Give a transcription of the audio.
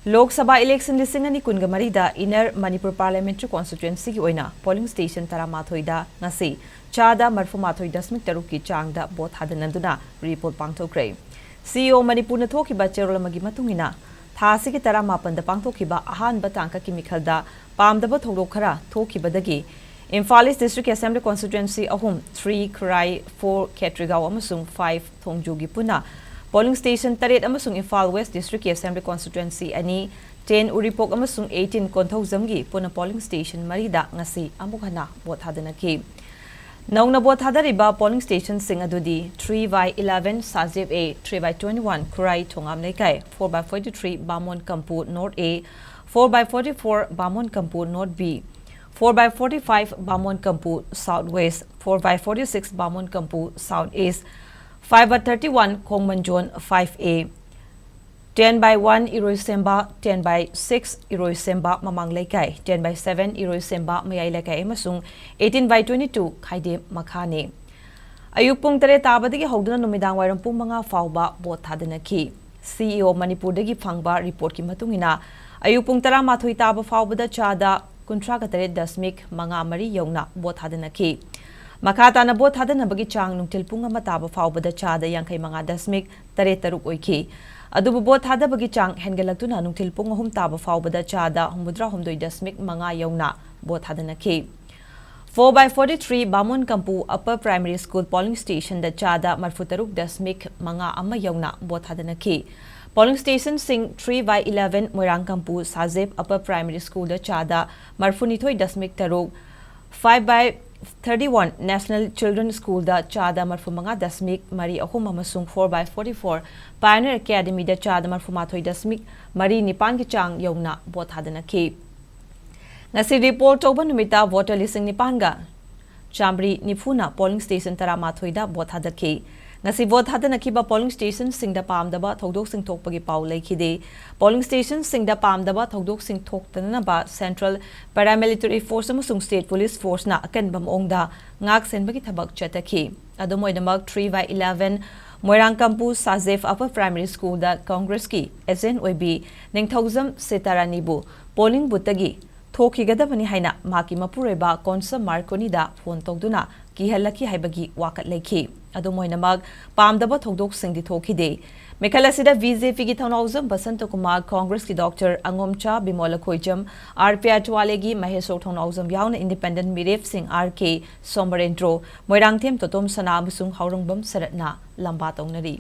Lok Sabha election lisingani kungamarida inner Manipur Parliamentary Constituency ki oina polling station taramathoida ngasi chada marfumathoi dasmik taruki changda bot hadananduna report pangthokhre CEO Manipur na thokiba cherolamagi matungina thasi ki taramapanda pangthokhiba ahanba tangka ki mikhalda pamdaba thorok khara thokibadagi Imphal District Assembly Constituency ahum 3 Krai 4 Ketrigao amasung 5 Thongjugi puna polling station taret amasung Imphal West District Assembly Constituency ani 10 Uripok amasung 18 Konthauzamgi puna polling station marida ngasi amukka hanna bot thadanakhi nauna bot thadariba polling station sing adudi 3/11 Sajib A 3/21 Kurai Thongam Lekai 4/43 Bamon Kampu North A 4/44 Bamon Kampu North B 4/45 Bamon Kampu Southwest 4/46 Bamon Kampu Southeast 5/31 Kongmanjon 5A 10/1 Iroisemba 10/6 Iroisemba Mamang Lekai 10/7 Iroisemba Mayai Lekai amasung 18/22 Khaide Makhane Ayuk pung tare tabadagi hogduna numidang wairam pung manga fauba bot thadanakhi CEO Manipur dagi phangba report ki matungina ayuk pung tara mathoi taba faubada chada kuntra ka tare dasmik manga mari yongna bot thadanakhi Makata na bot hadanabagi chang nungtil pung ama taba faubada chada yangkai manga dasmik tare taruk oiki adubu bot hadabagi chang hengalagtuna nungtil pung ahum taba faubada chada humudra humdoi dasmik manga yongna bot hadanakhi 4/43 Bamon Kampu Upper Primary School polling station da chada marfutaruk dasmik manga ama yongna bot hadanakhi polling station sing 3/11 Moirang Kampu Sajib Upper Primary School da chada marfunithoi dasmik taruk 5/31 National Children's School da chada marfumanga dasmik mari ahum amasung 4/44 Pioneer Academy da chada marfumathoi dasmik mari nipan ki chang yongna bot hadanakhi ngasi report toba numita voter listing nipanga chambri nifuna polling station taramathoi da bot hadakhi ngasi bot hadanakhi ba polling station singda pamdaba thodok sing thokpagi paw leikhide polling station singda pamdaba thodok sing thoktana ba Central Paramilitary Force amasung State Police Force na akanba maongda ngak senbagi thabak chatakhi adumoidamak 3/11 Moirang Kampu Sajib Upper Primary School da Congress ki agent oibi ningthauzam setaranibu polling butagi thokigadabani haina maki mapureba konsa markoni da phone togduna ki halaki haibagi wakat lekhi adumoinamak pamdaba thodok singdi thokhide meekhal asida VJP ki thanauzam Basant Kumar Congress ki Dr Angomcha Bimola Khoijam RP Atwale gi Mahesok thanauzam yauna Independent Miref Singh RK Sombarendro Moirangthem Totom Sana busung haurangbam saratna lamba tongnari